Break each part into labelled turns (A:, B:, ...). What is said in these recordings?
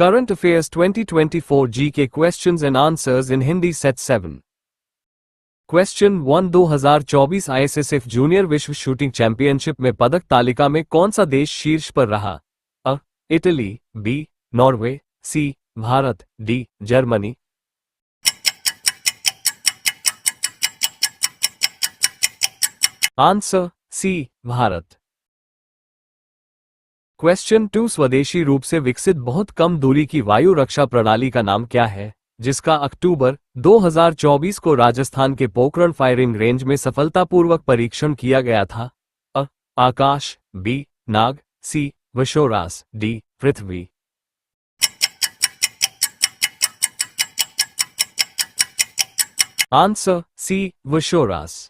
A: Current Affairs 2024 GK Questions and Answers in Hindi Set 7. Question 1 2024 ISSF junior विश्व shooting championship में पदक तालिका में कौन सा देश शीर्ष पर रहा? अ. Italy, B. Norway, C. Bharat, D. Germany. Answer C. Bharat. Question 2 स्वदेशी रूप से विकसित बहुत कम दूरी की वायु रक्षा प्रणाली का नाम क्या है, जिसका अक्टूबर 2024 को राजस्थान के पोखरण फायरिंग रेंज में सफलतापूर्वक परीक्षण किया गया था? अ. आकाश, बी. नाग, सी. विश्वास, डी. पृथ्वी। Answer C. विश्वास।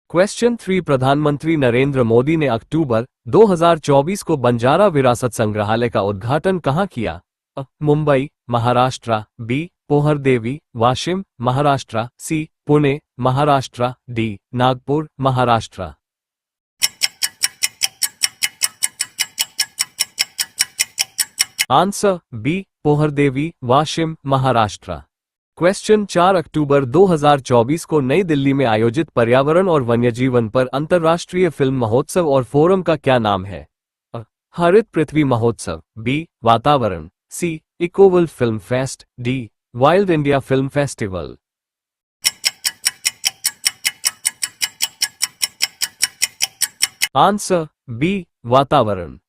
A: क्वेश्चन 3 प्रधानमंत्री नरेंद्र मोदी ने अक्टूबर 2024 को बंजारा विरासत संग्रहालय का उद्घाटन कहां किया? अ. Mumbai, Maharashtra, B. Pohardevi, Washim, Maharashtra, C. Pune, Maharashtra, D. Nagpur, Maharashtra. Answer B. Pohardevi, Washim, Maharashtra. Question 4 अक्टूबर 2024 को नई दिल्ली में आयोजित पर्यावरण और वन्यजीवन पर अंतर्राष्ट्रीय फिल्म महोत्सव और फोरम का क्या नाम है? अ. हरित पृथ्वी Mahotsav, B. Vatavaran, C. Ecoworld Film Fest, D. Wild India Film Festival. Answer B. Vatavaran.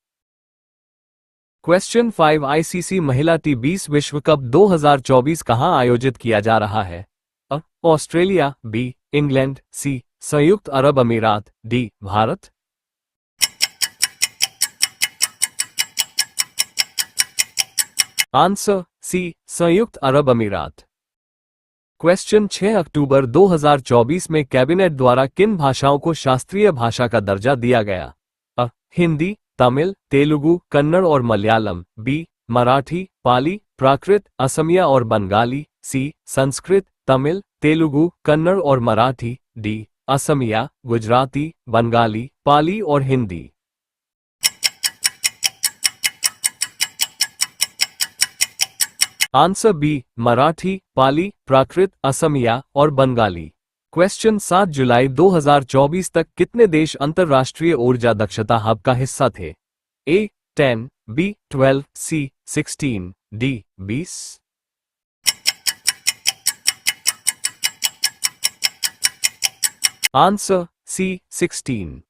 A: Question 5 ICC महिला टी20 विश्व कप 2024 कहां आयोजित किया जा रहा है? अ. Australia, B. England, C. संयुक्त अरब अमीरात, डी. भारत। Answer C. संयुक्त अरब अमीरात। क्वेश्चन 6 अक्टूबर 2024 में कैबिनेट द्वारा किन भाषाओं को शास्त्रीय भाषा का दर्जा दिया गया? अ. हिंदी, तमिल, तेलुगु, कन्नड़ और मलयालम, बी. मराठी, पाली, प्राकृत, असमिया और बंगाली, सी. संस्कृत, तमिल, तेलुगु, कन्नड़ और मराठी, डी. असमिया, गुजराती, बंगाली, पाली और हिंदी। Answer B. मराठी, पाली, प्राकृत, असमिया और बंगाली। क्वेश्चन 7 जुलाई 2024 तक कितने देश अंतर्राष्ट्रीय ऊर्जा दक्षता हब का हिस्सा थे? A. 10, B. 12, C. 16, D. 20। Answer C. 16।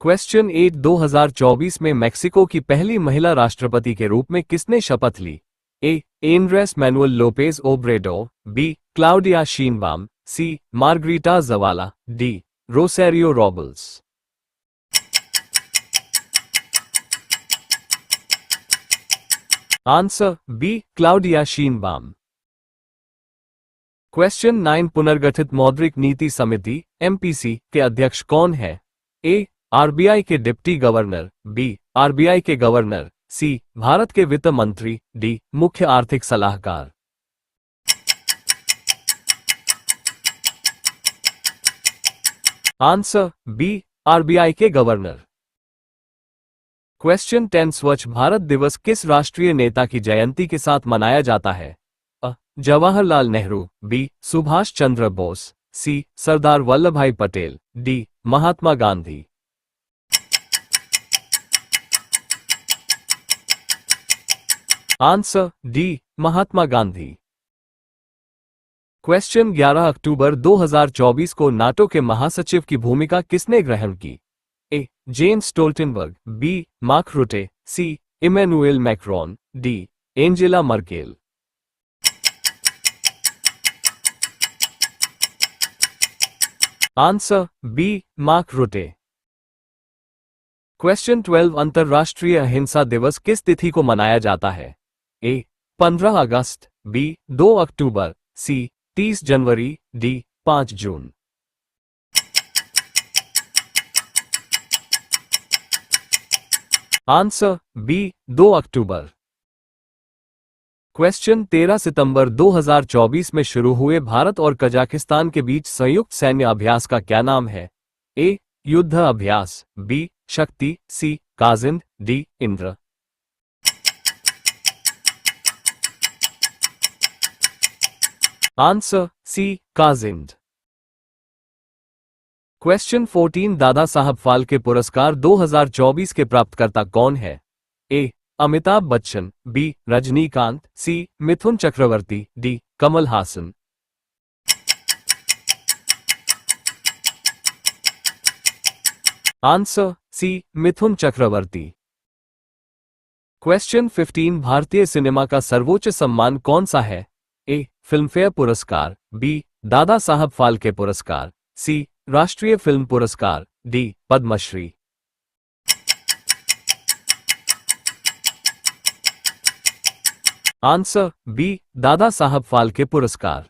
A: Question 8 2024 में मेक्सिको की पहली महिला राष्ट्रपति के रूप में किसने शपथ ली? A. Andres Manuel Lopez Obrador, B. Claudia Sheinbaum, C. Margarita Zavala, D. Rosario Robles. Answer B. Claudia Sheinbaum. Question 9 पुनर्गठित मौद्रिक नीति समिति एमपीसी के अध्यक्ष कौन है? ए. आरबीआई के डिप्टी गवर्नर, बी. आरबीआई के गवर्नर, सी. भारत के वित्त मंत्री, डी. मुख्य आर्थिक सलाहकार। Answer B. आरबीआई के गवर्नर। क्वेश्चन 10 स्वच्छ भारत दिवस किस राष्ट्रीय नेता की जयंती के साथ मनाया जाता है? अ. Jawaharlal Nehru, B. Subhash Chandra Bose, C. Sardar Vallabhbhai Patel, D. Mahatma Gandhi. Answer D. Mahatma Gandhi. Question 11 अक्टूबर 2024 को नाटो के महासचिव की भूमिका किसने ग्रहण की? A. Jens Stoltenberg, B. Mark Rutte, C. Emmanuel Macron, D. Angela Merkel. Answer B. Mark Rutte. Question 12 अंतर्राष्ट्रीय अहिंसा दिवस किस तिथि को मनाया जाता है? ए. 15 अगस्त, बी. 2 अक्टूबर, सी. 30 जनवरी, डी. 5 जून। Answer B. 2 अक्टूबर। क्वेश्चन 13 सितंबर 2024 में शुरू हुए भारत और कजाकिस्तान के बीच संयुक्त सैन्य अभ्यास का क्या नाम है? ए. युद्ध Abhyas, B. Shakti, C. Kazind, D Indra. Answer C Kazind. Question 14 Dada Saheb Phalke पुरस्कार 2024 के प्राप्तकर्ता कौन है? ए अमिताभ बच्चन, बी रजनीकांत, सी Mithun Chakraborty, D Kamal Haasan. Answer C Mithun Chakraborty. Question 15 भारतीय सिनेमा का सर्वोच्च सम्मान कौन सा है? ए फिल्मफेयर पुरस्कार, बी दादा साहब फाल्के पुरस्कार, सी राष्ट्रीय फिल्म पुरस्कार, डी पद्मश्री। आंसर बी दादा साहब फाल्के पुरस्कार।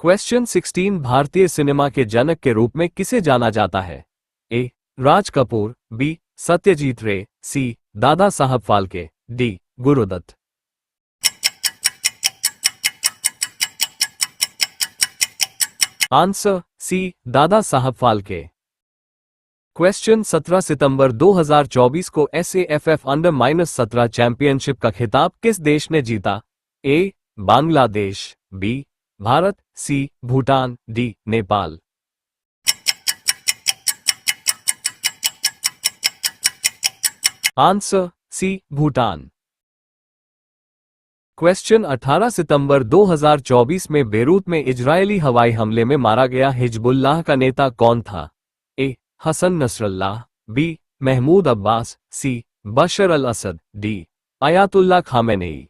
A: क्वेश्चन 16 भारतीय सिनेमा के जनक के रूप में किसे जाना जाता है? A Raj Kapoor, B Satyajit Ray, C Dada Saheb Phalke, D Guru Dutt. Answer C Dada Saheb Phalke. Question 17 सितंबर 2024 को SAFF अंडर-17 चैंपियनशिप का खिताब किस देश ने जीता? A Bangladesh, B Bharat, C Bhutan, D Nepal. Answer C Bhutan. Question 18 सितंबर 2024 में बेरूत में इजरायली हवाई हमले में मारा गया हिजबुल्लाह का नेता कौन था? A Hassan Nasrallah, B Mahmoud Abbas, C Bashar al Assad, D Ayatollah Khamenei.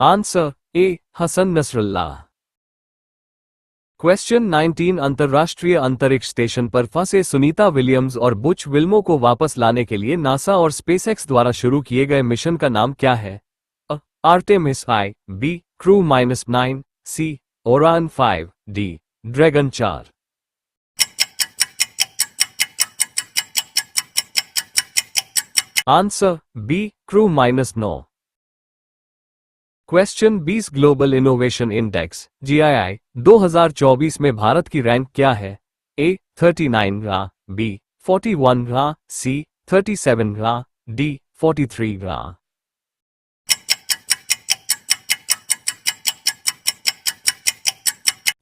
A: Answer A Hassan Nasrallah. Question 19 अंतर्राष्ट्रीय अंतरिक्ष स्टेशन पर फंसे सुनीता विलियम्स और बुच विल्मो को वापस लाने के लिए नासा और स्पेसएक्स द्वारा शुरू किए गए मिशन का नाम क्या है? A Artemis I, B crew -9, C Orion 5, D Dragon 4। Answer B crew -9। Question 20 global innovation index GII 2024 में भारत की रैंक क्या है? ए 39 रा, बी 41 रा, सी 37 रा, डी 43 रा।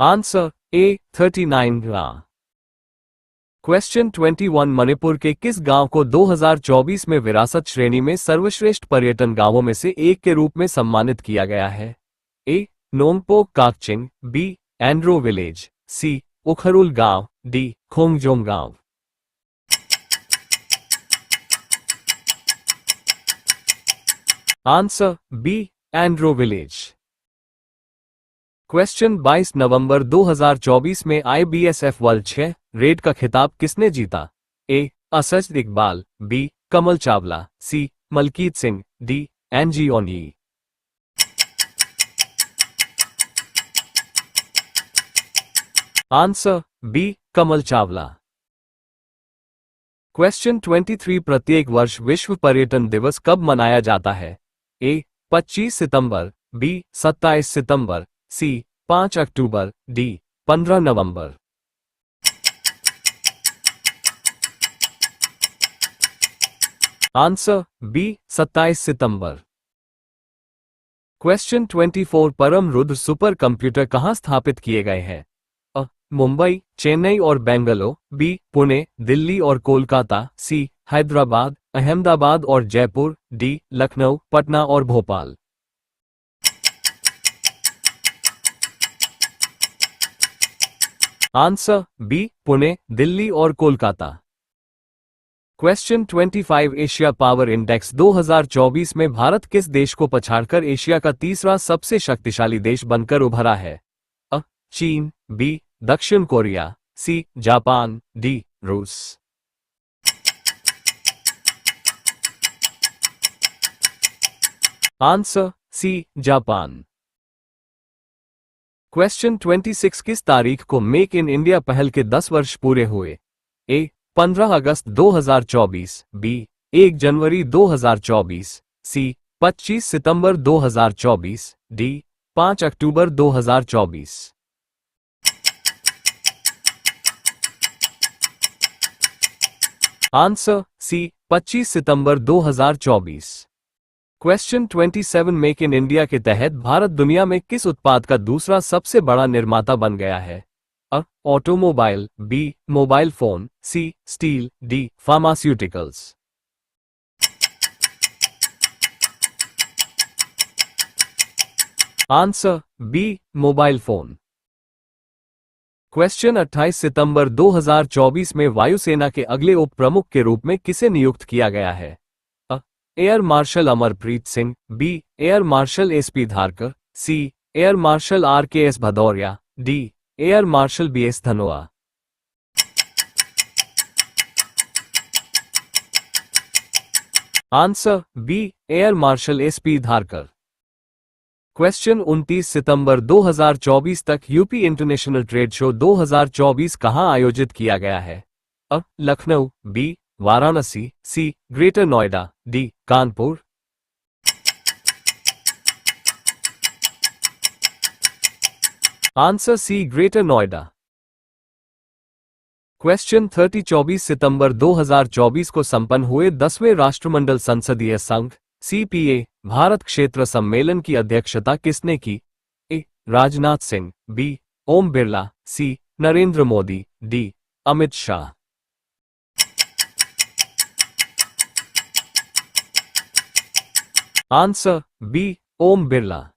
A: आंसर ए 39 रा। क्वेश्चन 21 मणिपुर के किस गांव को 2024 में विरासत श्रेणी में सर्वश्रेष्ठ पर्यटन गांवों में से एक के रूप में सम्मानित किया गया है? A Nongpok Kakching, B Andro village, C Ukhrul गांव, डी खोंगजोम गांव। Answer B Andro village. Question 22 नवंबर 2024 में IBSF वर्ल्ड 6 रेड का खिताब किसने जीता? ए असद इकबाल, बी कमल चावला, सी मलकीत सिंह, डी एनजी ओनी। आंसर बी कमल चावला। क्वेश्चन 23 प्रत्येक वर्ष विश्व पर्यटन दिवस कब मनाया जाता है? ए 25 सितंबर, बी 27 सितंबर, सी 5 अक्टूबर, डी 15 नवंबर। आंसर बी 27 सितंबर। क्वेश्चन 24 परम रुद्र सुपर कंप्यूटर कहां स्थापित किए गए हैं? अ मुंबई, चेन्नई और बेंगलुरु, बी पुणे, दिल्ली और कोलकाता, सी हैदराबाद, अहमदाबाद और जयपुर, डी लखनऊ, पटना और भोपाल। आंसर बी पुणे, दिल्ली और Kolkata. Question 25 Asia power index 2024 में भारत किस देश को पछाड़कर एशिया का तीसरा सबसे शक्तिशाली देश बनकर उभरा है? अ चीन, बी दक्षिण कोरिया, सी जापान, डी रूस। Answer C Japan. क्वेश्चन 26 किस तारीख को मेक इन इंडिया पहल के 10 वर्ष पूरे हुए? ए 15 अगस्त 2024, बी 1 जनवरी 2024, सी 25 सितंबर 2024, डी 5 अक्टूबर 2024। आंसर सी 25 सितंबर 2024। क्वेश्चन 27 मेक इन इंडिया के तहत भारत दुनिया में किस उत्पाद का दूसरा सबसे बड़ा निर्माता बन गया है? अ automobile, B mobile phone, C steel, D pharmaceuticals. Answer B mobile phone. Question 28 सितंबर 2024 में वायुसेना के अगले उप प्रमुख के रूप में किसे नियुक्त किया गया है? अ air marshal Amarpreet Singh, B air marshal SP Dharkar, C air marshal RKS Bhadauria, D air marshal BS Dhanoa. Answer B air marshal SP Dharkar. Question 29 सितंबर 2024 तक यूपी इंटरनेशनल ट्रेड शो 2024 कहां आयोजित किया गया है? अ Lucknow, B Varanasi, C Greater Noida, D Kanpur. Answer C Greater Noida. Question 30 24 सितंबर 2024 को संपन्न हुए 10वें राष्ट्रमंडल संसदीय संघ सीपीए भारत क्षेत्र सम्मेलन की अध्यक्षता किसने की? A Rajnath Singh, B Om Birla, C Narendra Modi, D Amit Shah. Answer B Om Birla.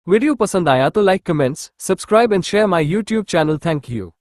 A: Video पसंद आया तो like, comments, subscribe and share my YouTube channel. Thank you.